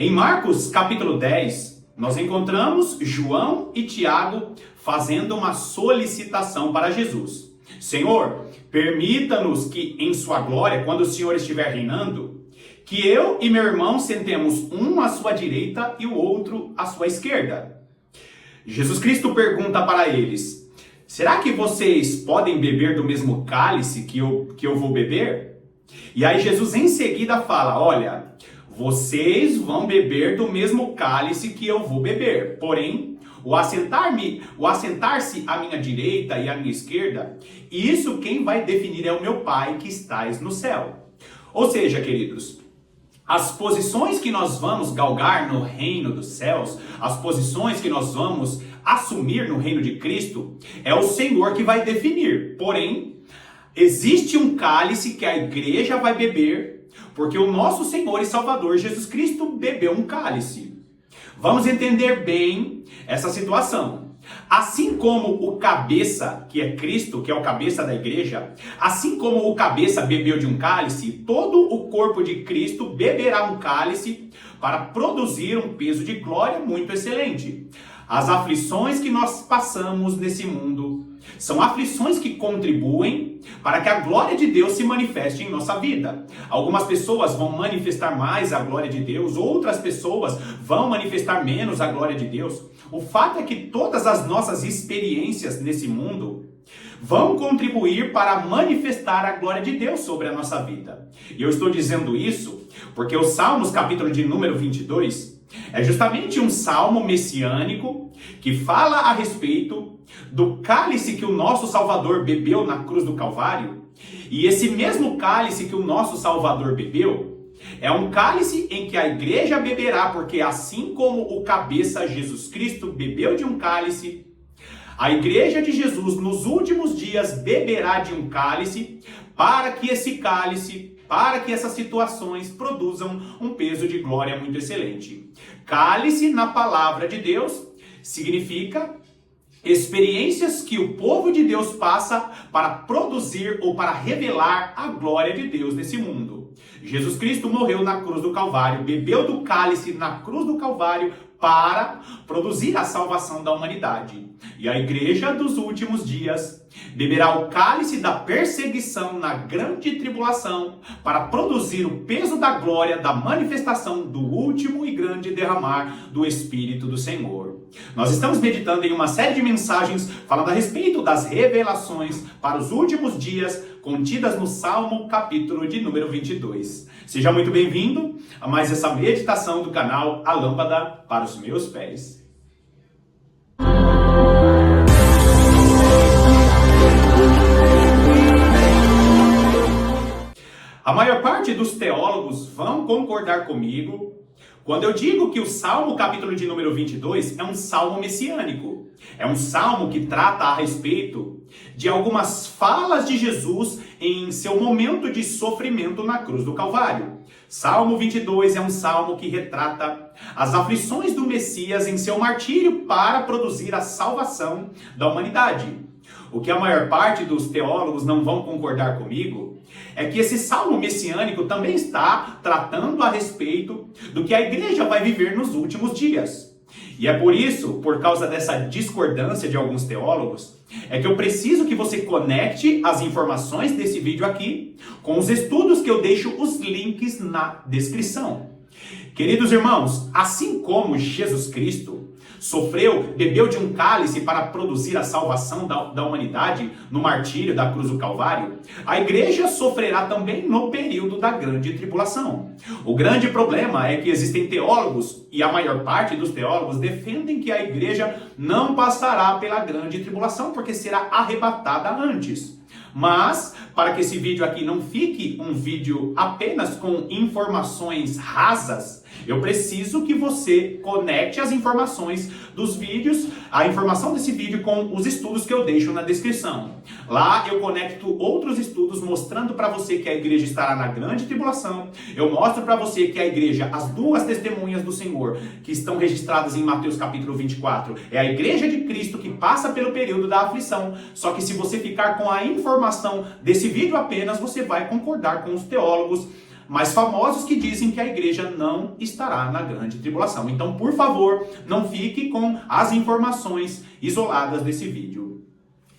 Em Marcos capítulo 10, nós encontramos João e Tiago fazendo uma solicitação para Jesus. Senhor, permita-nos que em sua glória, quando o Senhor estiver reinando, que eu e meu irmão sentemos um à sua direita e o outro à sua esquerda. Jesus Cristo pergunta para eles, será que vocês podem beber do mesmo cálice que eu vou beber? E aí Jesus em seguida fala, olha, vocês vão beber do mesmo cálice que eu vou beber, porém, o assentar-se à minha direita e à minha esquerda, isso quem vai definir é o meu Pai que estais no céu. Ou seja, queridos, as posições que nós vamos galgar no reino dos céus, as posições que nós vamos assumir no reino de Cristo, é o Senhor que vai definir. Porém, existe um cálice que a igreja vai beber, porque o nosso Senhor e Salvador Jesus Cristo bebeu um cálice. Vamos entender bem essa situação. Assim como o cabeça, que é Cristo, que é o cabeça da igreja, assim como o cabeça bebeu de um cálice, todo o corpo de Cristo beberá um cálice para produzir um peso de glória muito excelente. As aflições que nós passamos nesse mundo são aflições que contribuem para que a glória de Deus se manifeste em nossa vida. Algumas pessoas vão manifestar mais a glória de Deus, outras pessoas vão manifestar menos a glória de Deus. O fato é que todas as nossas experiências nesse mundo vão contribuir para manifestar a glória de Deus sobre a nossa vida. E eu estou dizendo isso porque o Salmos, capítulo de número 22, é justamente um salmo messiânico que fala a respeito do cálice que o nosso Salvador bebeu na cruz do Calvário. E esse mesmo cálice que o nosso Salvador bebeu é um cálice em que a igreja beberá, porque assim como o cabeça Jesus Cristo bebeu de um cálice, a igreja de Jesus nos últimos dias beberá de um cálice para que esse cálice, para que essas situações produzam um peso de glória muito excelente. Cálice na palavra de Deus significa experiências que o povo de Deus passa para produzir ou para revelar a glória de Deus nesse mundo. Jesus Cristo morreu na cruz do Calvário, bebeu do cálice na cruz do Calvário para produzir a salvação da humanidade. E a igreja dos últimos dias beberá o cálice da perseguição na grande tribulação para produzir o peso da glória da manifestação do último e grande derramar do Espírito do Senhor. Nós estamos meditando em uma série de mensagens falando a respeito das revelações para os últimos dias contidas no Salmo capítulo de número 22. Seja muito bem-vindo a mais essa meditação do canal A Lâmpada para os Meus Pés. A maior parte dos teólogos vão concordar comigo quando eu digo que o Salmo capítulo de número 22 é um salmo messiânico. É um salmo que trata a respeito de algumas falas de Jesus em seu momento de sofrimento na cruz do Calvário. Salmo 22 é um salmo que retrata as aflições do Messias em seu martírio para produzir a salvação da humanidade. O que a maior parte dos teólogos não vão concordar comigo é que esse salmo messiânico também está tratando a respeito do que a igreja vai viver nos últimos dias. E é por isso, por causa dessa discordância de alguns teólogos, é que eu preciso que você conecte as informações desse vídeo aqui com os estudos que eu deixo os links na descrição. Queridos irmãos, assim como Jesus Cristo sofreu, bebeu de um cálice para produzir a salvação da humanidade no martírio da cruz do Calvário, a igreja sofrerá também no período da grande tribulação. O grande problema é que existem teólogos, e a maior parte dos teólogos defendem que a igreja não passará pela grande tribulação, porque será arrebatada antes. Mas, para que esse vídeo aqui não fique um vídeo apenas com informações rasas, eu preciso que você conecte as informações dos vídeos, a informação desse vídeo com os estudos que eu deixo na descrição. Lá eu conecto outros estudos mostrando para você que a igreja estará na grande tribulação. Eu mostro para você que a igreja, as duas testemunhas do Senhor, que estão registradas em Mateus capítulo 24, é a igreja de Cristo que passa pelo período da aflição. Só que se você ficar com a informação desse vídeo apenas, você vai concordar com os teólogos mais famosos que dizem que a igreja não estará na grande tribulação. Então, por favor, não fique com as informações isoladas desse vídeo.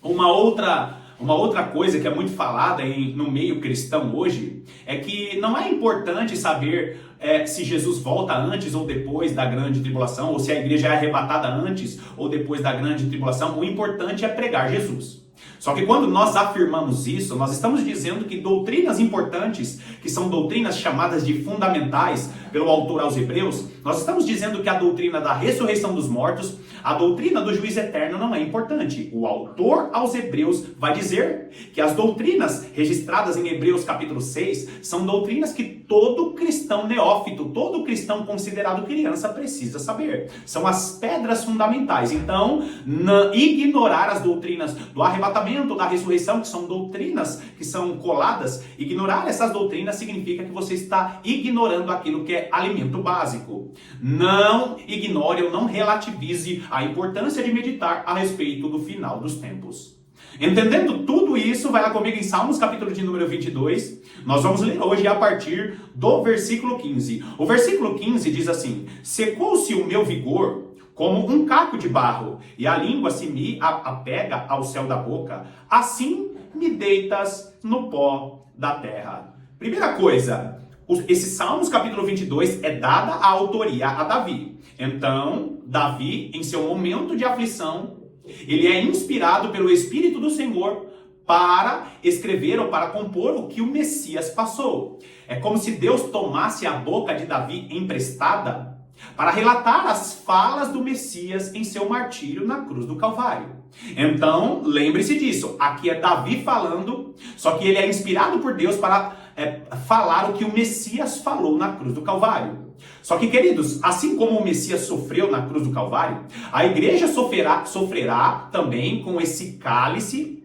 Uma outra coisa que é muito falada no meio cristão hoje é que não é importante saber se Jesus volta antes ou depois da grande tribulação, ou se a igreja é arrebatada antes ou depois da grande tribulação. O importante é pregar Jesus. Só que quando nós afirmamos isso, nós estamos dizendo que doutrinas importantes, que são doutrinas chamadas de fundamentais pelo autor aos Hebreus, nós estamos dizendo que a doutrina da ressurreição dos mortos, a doutrina do juízo eterno não é importante. O autor aos Hebreus vai dizer que as doutrinas registradas em Hebreus capítulo 6 são doutrinas que todo cristão neófito, todo cristão considerado criança precisa saber. São as pedras fundamentais. Então, ignorar as doutrinas do arrebatamento, da ressurreição, que são doutrinas que são coladas, ignorar essas doutrinas significa que você está ignorando aquilo que é alimento básico. Não ignore ou não relativize a importância de meditar a respeito do final dos tempos. Entendendo tudo isso, vai lá comigo em Salmos, capítulo de número 22. Nós vamos ler hoje a partir do versículo 15. O versículo 15 diz assim: secou-se o meu vigor como um caco de barro, e a língua se me apega ao céu da boca. Assim me deitas no pó da terra. Primeira coisa, esse Salmos capítulo 22 é dada a autoria a Davi. Então, Davi, em seu momento de aflição, ele é inspirado pelo Espírito do Senhor para escrever ou para compor o que o Messias passou. É como se Deus tomasse a boca de Davi emprestada para relatar as falas do Messias em seu martírio na cruz do Calvário. Então, lembre-se disso. Aqui é Davi falando, só que ele é inspirado por Deus para falar o que o Messias falou na cruz do Calvário. Só que, queridos, assim como o Messias sofreu na cruz do Calvário, a igreja sofrerá também com esse cálice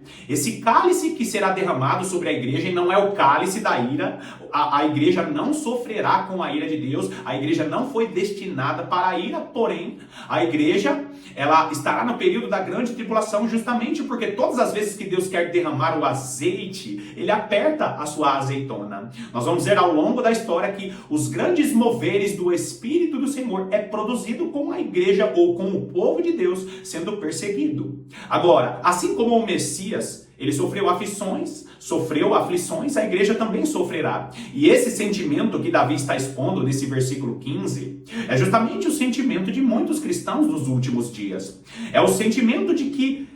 que será derramado sobre a igreja, e não é o cálice da ira. A igreja não sofrerá com a ira de Deus, a igreja não foi destinada para a ira, porém, a igreja, ela estará no período da grande tribulação justamente porque todas as vezes que Deus quer derramar o azeite, ele aperta a sua azeitona. Nós vamos ver ao longo da história que os grandes moveres do Espírito do Senhor é produzido com a igreja ou com o povo de Deus sendo perseguido. Agora, assim como o Messias, ele sofreu aflições, a igreja também sofrerá. E esse sentimento que Davi está expondo nesse versículo 15 é justamente o sentimento de muitos cristãos nos últimos dias. É o sentimento de que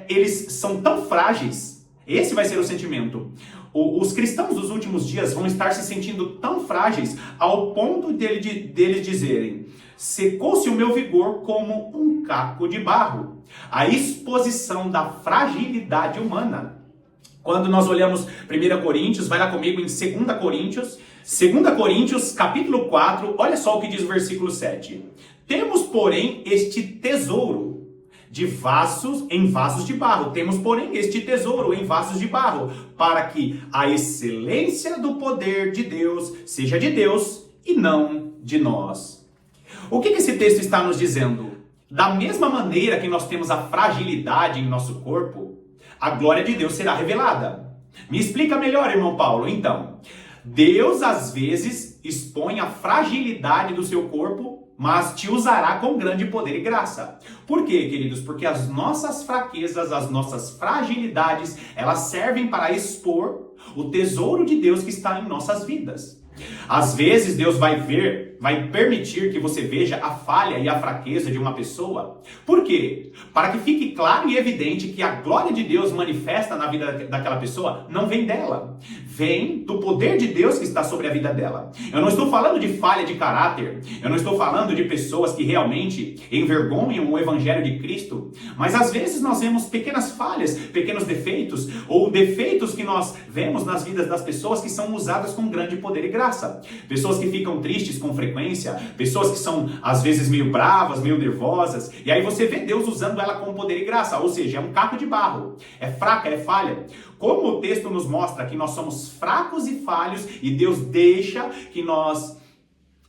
eles são tão frágeis. Esse vai ser o sentimento. Os cristãos dos últimos dias vão estar se sentindo tão frágeis ao ponto deles dizerem: secou-se o meu vigor como um caco de barro. A exposição da fragilidade humana. Quando nós olhamos 1 Coríntios, vai lá comigo em 2 Coríntios, capítulo 4, olha só o que diz o versículo 7. Temos, porém, este tesouro em vasos de barro. Temos, porém, este tesouro em vasos de barro, para que a excelência do poder de Deus seja de Deus e não de nós. O que esse texto está nos dizendo? Da mesma maneira que nós temos a fragilidade em nosso corpo, a glória de Deus será revelada. Me explica melhor, irmão Paulo. Então, Deus às vezes expõe a fragilidade do seu corpo, mas te usará com grande poder e graça. Por quê, queridos? Porque as nossas fraquezas, as nossas fragilidades, elas servem para expor o tesouro de Deus que está em nossas vidas. Às vezes Deus vai permitir que você veja a falha e a fraqueza de uma pessoa. Por quê? Para que fique claro e evidente que a glória de Deus manifesta na vida daquela pessoa não vem dela. Vem do poder de Deus que está sobre a vida dela. Eu não estou falando de falha de caráter. Eu não estou falando de pessoas que realmente envergonham o evangelho de Cristo. Mas às vezes nós vemos pequenas falhas, pequenos defeitos, ou defeitos que nós vemos nas vidas das pessoas que são usadas com grande poder e graça. Pessoas que ficam tristes com frequência, pessoas que são às vezes meio bravas, meio nervosas, e aí você vê Deus usando ela com poder e graça, ou seja, é um caco de barro, é fraca, é falha. Como o texto nos mostra que nós somos fracos e falhos, e Deus deixa que nós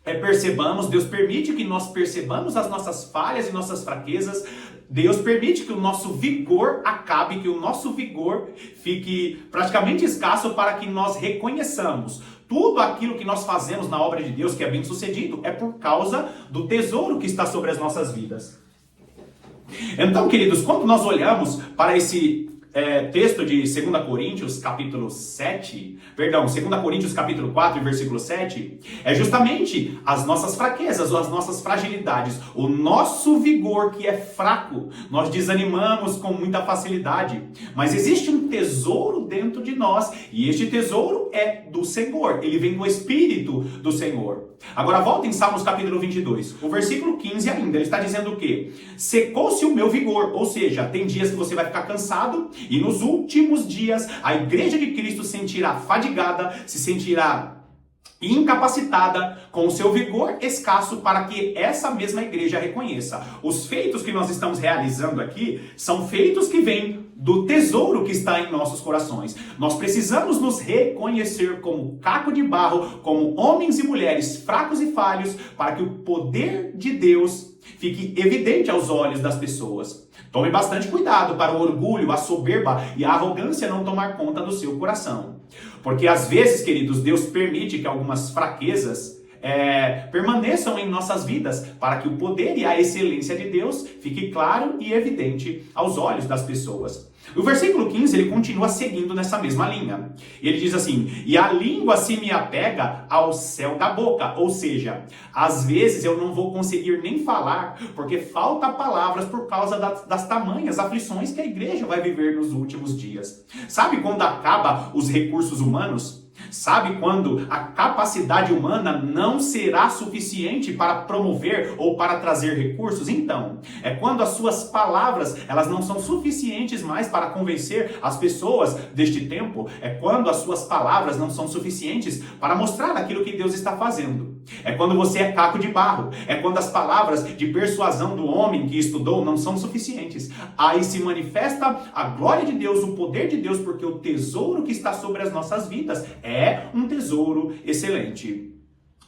percebamos, Deus permite que nós percebamos as nossas falhas e nossas fraquezas, Deus permite que o nosso vigor acabe, que o nosso vigor fique praticamente escasso para que nós reconheçamos tudo aquilo que nós fazemos na obra de Deus, que é bem sucedido, é por causa do tesouro que está sobre as nossas vidas. Então, queridos, quando nós olhamos para esse texto de 2 Coríntios capítulo 4 e versículo 7, é justamente as nossas fraquezas, ou as nossas fragilidades, o nosso vigor que é fraco, nós desanimamos com muita facilidade, mas existe um tesouro dentro de nós, e este tesouro é do Senhor, ele vem do Espírito do Senhor. Agora volta em Salmos capítulo 22, o versículo 15 ainda, ele está dizendo o quê? Secou-se o meu vigor, ou seja, tem dias que você vai ficar cansado, e nos últimos dias a igreja de Cristo se sentirá fadigada, se sentirá incapacitada, com o seu vigor escasso, para que essa mesma igreja reconheça. Os feitos que nós estamos realizando aqui são feitos que vêm do tesouro que está em nossos corações. Nós precisamos nos reconhecer como caco de barro, como homens e mulheres fracos e falhos, para que o poder de Deus fique evidente aos olhos das pessoas. Tome bastante cuidado para o orgulho, a soberba e a arrogância não tomar conta do seu coração. Porque às vezes, queridos, Deus permite que algumas fraquezas permaneçam em nossas vidas, para que o poder e a excelência de Deus fique claro e evidente aos olhos das pessoas. O versículo 15, ele continua seguindo nessa mesma linha. Ele diz assim: e a língua se me apega ao céu da boca. Ou seja, às vezes eu não vou conseguir nem falar, porque falta palavras por causa das tamanhas aflições que a igreja vai viver nos últimos dias. Sabe quando acaba os recursos humanos? Sabe quando a capacidade humana não será suficiente para promover ou para trazer recursos? Então, é quando as suas palavras, elas não são suficientes mais para convencer as pessoas deste tempo. É quando as suas palavras não são suficientes para mostrar aquilo que Deus está fazendo. É quando você é caco de barro. É quando as palavras de persuasão do homem que estudou não são suficientes. Aí se manifesta a glória de Deus, o poder de Deus, porque o tesouro que está sobre as nossas vidas é um tesouro excelente.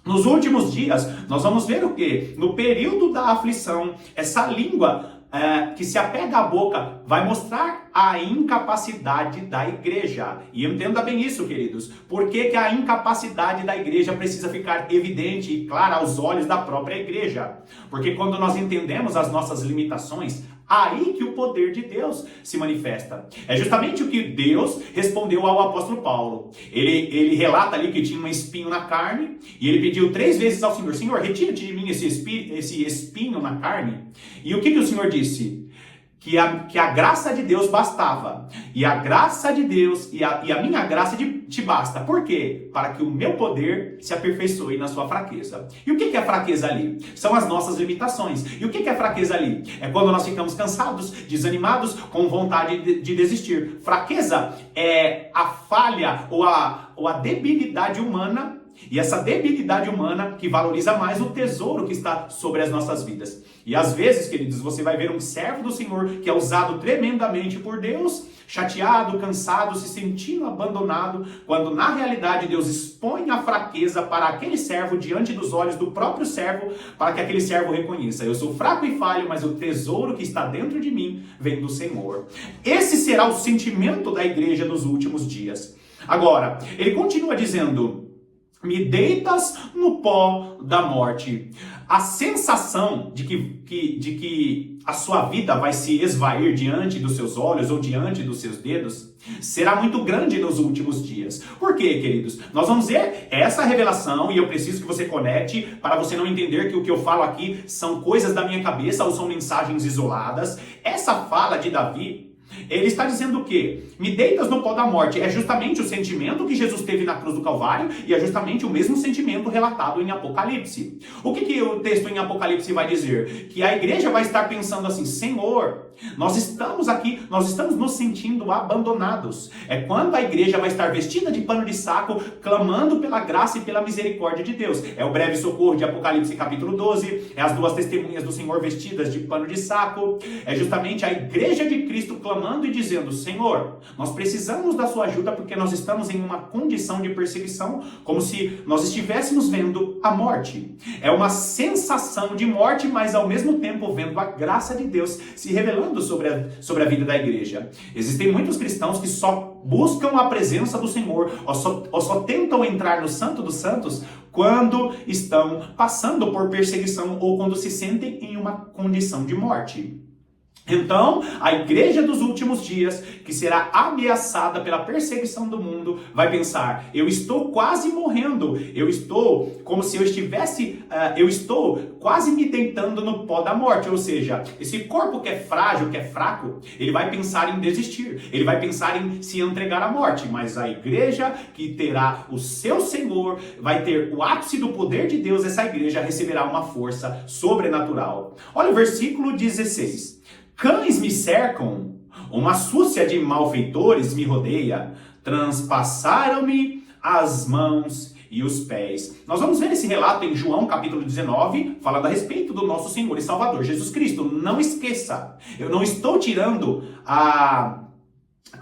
Nos últimos dias, nós vamos ver o quê? No período da aflição, essa língua que se apega à boca vai mostrar a incapacidade da igreja. E entenda bem isso, queridos. Por que a incapacidade da igreja precisa ficar evidente e clara aos olhos da própria igreja? Porque quando nós entendemos as nossas limitações, aí que o poder de Deus se manifesta. É justamente o que Deus respondeu ao apóstolo Paulo. Ele relata ali que tinha um espinho na carne, e ele pediu 3 vezes ao Senhor: Senhor, retira de mim esse espinho na carne. E o que o Senhor disse? Que a graça de Deus bastava. E a graça de Deus e a minha graça te basta. Por quê? Para que o meu poder se aperfeiçoe na sua fraqueza. E o que é fraqueza ali? São as nossas limitações. E o que é fraqueza ali? É quando nós ficamos cansados, desanimados, com vontade de desistir. Fraqueza é a falha ou a debilidade humana. E essa debilidade humana que valoriza mais o tesouro que está sobre as nossas vidas. E às vezes, queridos, você vai ver um servo do Senhor que é usado tremendamente por Deus, chateado, cansado, se sentindo abandonado, quando na realidade Deus expõe a fraqueza para aquele servo diante dos olhos do próprio servo, para que aquele servo reconheça: eu sou fraco e falho, mas o tesouro que está dentro de mim vem do Senhor. Esse será o sentimento da igreja nos últimos dias. Agora, ele continua dizendo: me deitas no pó da morte. A sensação de que a sua vida vai se esvair diante dos seus olhos ou diante dos seus dedos será muito grande nos últimos dias. Por quê, queridos? Nós vamos ver essa revelação, e eu preciso que você conecte para você não entender que o que eu falo aqui são coisas da minha cabeça ou são mensagens isoladas. Essa fala de Davi, ele está dizendo o quê? Me deitas no pó da morte. É justamente o sentimento que Jesus teve na cruz do Calvário, e é justamente o mesmo sentimento relatado em Apocalipse. O que o texto em Apocalipse vai dizer? Que a igreja vai estar pensando assim: Senhor, nós estamos aqui, nós estamos nos sentindo abandonados. É quando a igreja vai estar vestida de pano de saco, clamando pela graça e pela misericórdia de Deus. É o breve socorro de Apocalipse capítulo 12, é as 2 testemunhas do Senhor vestidas de pano de saco. É justamente a igreja de Cristo clamando clamando e dizendo: Senhor, nós precisamos da sua ajuda porque nós estamos em uma condição de perseguição, como se nós estivéssemos vendo a morte. É uma sensação de morte, mas ao mesmo tempo vendo a graça de Deus se revelando sobre a vida da igreja. Existem muitos cristãos que só buscam a presença do Senhor, ou só tentam entrar no Santo dos Santos quando estão passando por perseguição ou quando se sentem em uma condição de morte. Então, a igreja dos últimos dias, que será ameaçada pela perseguição do mundo, vai pensar: eu estou quase morrendo, eu estou como se eu estou quase me deitando no pó da morte. Ou seja, esse corpo que é frágil, que é fraco, ele vai pensar em desistir, ele vai pensar em se entregar à morte. Mas a igreja que terá o seu Senhor, vai ter o ápice do poder de Deus, essa igreja receberá uma força sobrenatural. Olha o versículo 16. Cães me cercam, uma súcia de malfeitores me rodeia, transpassaram-me as mãos e os pés. Nós vamos ver esse relato em João capítulo 19, falando a respeito do nosso Senhor e Salvador Jesus Cristo. Não esqueça, eu não estou tirando a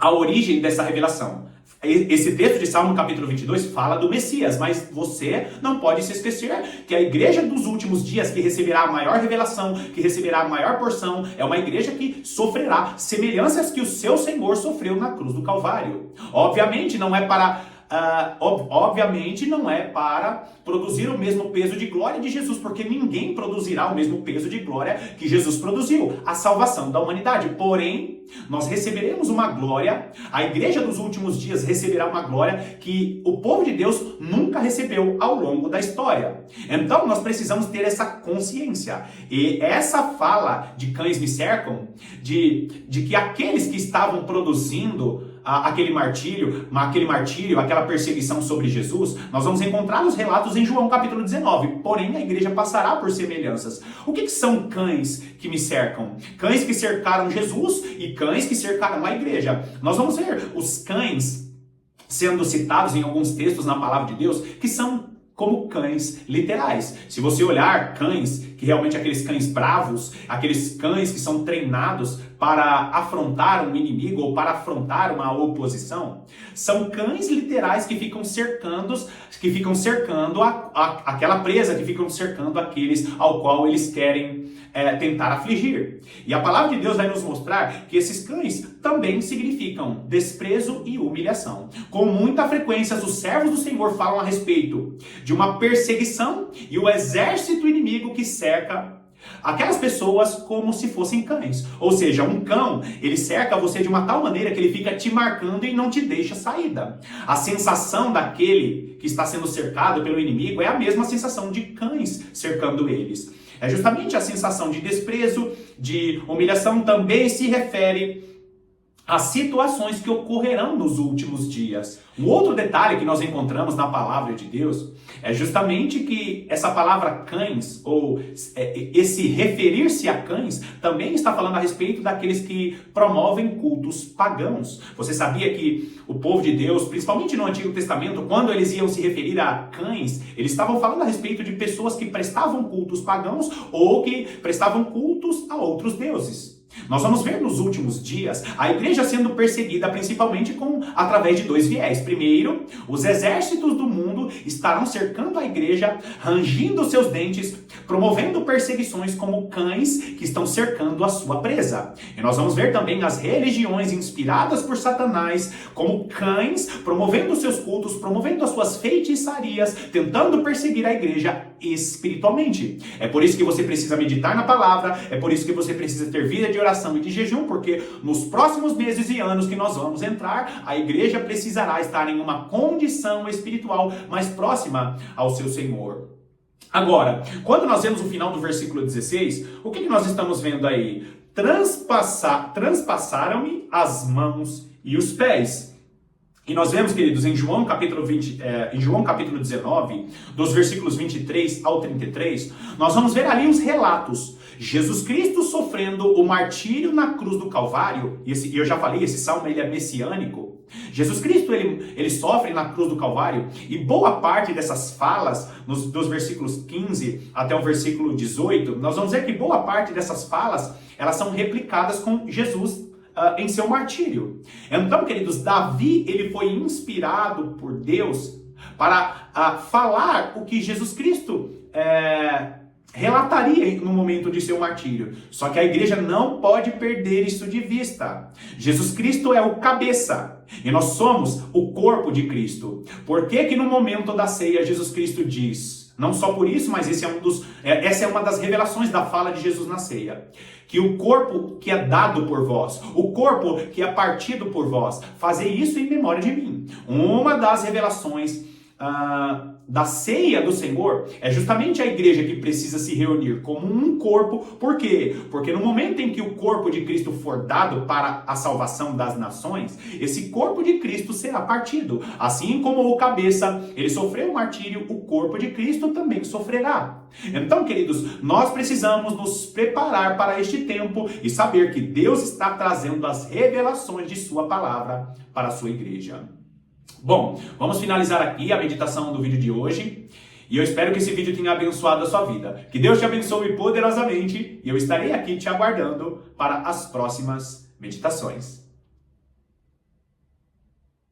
origem dessa revelação. Esse texto de Salmo capítulo 22 fala do Messias, mas você não pode se esquecer que a igreja dos últimos dias, que receberá a maior revelação, que receberá a maior porção, é uma igreja que sofrerá semelhanças que o seu Senhor sofreu na cruz do Calvário. Obviamente não é para produzir o mesmo peso de glória de Jesus, porque ninguém produzirá o mesmo peso de glória que Jesus produziu, a salvação da humanidade. Porém, nós receberemos uma glória, a igreja dos últimos dias receberá uma glória que o povo de Deus nunca recebeu ao longo da história. Então, nós precisamos ter essa consciência. E essa fala de cães me cercam, de que aqueles que estavam produzindo aquele martírio, aquela perseguição sobre Jesus, nós vamos encontrar os relatos em João capítulo 19. Porém, a igreja passará por semelhanças. O que são cães que me cercam? Cães que cercaram Jesus e cães que cercaram a igreja. Nós vamos ver os cães sendo citados em alguns textos na palavra de Deus, que são como cães literais. Se você olhar cães, que realmente aqueles cães bravos, aqueles cães que são treinados para afrontar um inimigo ou para afrontar uma oposição, são cães literais que ficam cercando aquela presa, que ficam cercando aqueles ao qual eles querem tentar afligir. E a palavra de Deus vai nos mostrar que esses cães também significam desprezo e humilhação. Com muita frequência, os servos do Senhor falam a respeito de uma perseguição e o exército inimigo que cerca aquelas pessoas como se fossem cães. Ou seja, um cão, ele cerca você de uma tal maneira que ele fica te marcando e não te deixa saída. A sensação daquele que está sendo cercado pelo inimigo é a mesma sensação de cães cercando eles. É justamente a sensação de desprezo, de humilhação, também se refere às situações que ocorrerão nos últimos dias. Um outro detalhe que nós encontramos na palavra de Deus é justamente que essa palavra cães, ou esse referir-se a cães, também está falando a respeito daqueles que promovem cultos pagãos. Você sabia que o povo de Deus, principalmente no Antigo Testamento, quando eles iam se referir a cães, eles estavam falando a respeito de pessoas que prestavam cultos pagãos ou que prestavam cultos a outros deuses. Nós vamos ver nos últimos dias a igreja sendo perseguida principalmente através de dois viés. Primeiro, os exércitos do mundo estarão cercando a igreja, rangindo seus dentes, promovendo perseguições como cães que estão cercando a sua presa. E nós vamos ver também as religiões inspiradas por Satanás como cães, promovendo seus cultos, promovendo as suas feitiçarias, tentando perseguir a igreja espiritualmente. É por isso que você precisa meditar na palavra, é por isso que você precisa ter vida de oração e de jejum, porque nos próximos meses e anos que nós vamos entrar, a igreja precisará estar em uma condição espiritual mais próxima ao seu Senhor. Agora, quando nós vemos o final do versículo 16, o que nós estamos vendo aí? Transpassaram-me as mãos e os pés. E nós vemos, queridos, em João capítulo 19, dos versículos 23 ao 33, nós vamos ver ali os relatos. Jesus Cristo sofrendo o martírio na cruz do Calvário, e eu já falei, esse salmo ele é messiânico. Jesus Cristo, ele sofre na cruz do Calvário, e boa parte dessas falas, dos versículos 15 até o versículo 18, nós vamos ver que boa parte dessas falas, elas são replicadas com Jesus em seu martírio. Então, queridos, Davi, ele foi inspirado por Deus para falar o que Jesus Cristo relataria no momento de seu martírio. Só que a igreja não pode perder isso de vista. Jesus Cristo é o cabeça e nós somos o corpo de Cristo. Por que que no momento da ceia Jesus Cristo diz, não só por isso, mas essa é uma das revelações da fala de Jesus na ceia, que o corpo que é dado por vós, o corpo que é partido por vós, fazei isso em memória de mim. Uma das revelações da ceia do Senhor é justamente a igreja que precisa se reunir como um corpo. Por quê? Porque no momento em que o corpo de Cristo for dado para a salvação das nações, esse corpo de Cristo será partido. Assim como o cabeça, ele sofreu o martírio, o corpo de Cristo também sofrerá. Então, queridos, nós precisamos nos preparar para este tempo e saber que Deus está trazendo as revelações de sua palavra para a sua igreja. Bom, vamos finalizar aqui a meditação do vídeo de hoje. E eu espero que esse vídeo tenha abençoado a sua vida. Que Deus te abençoe poderosamente. E eu estarei aqui te aguardando para as próximas meditações.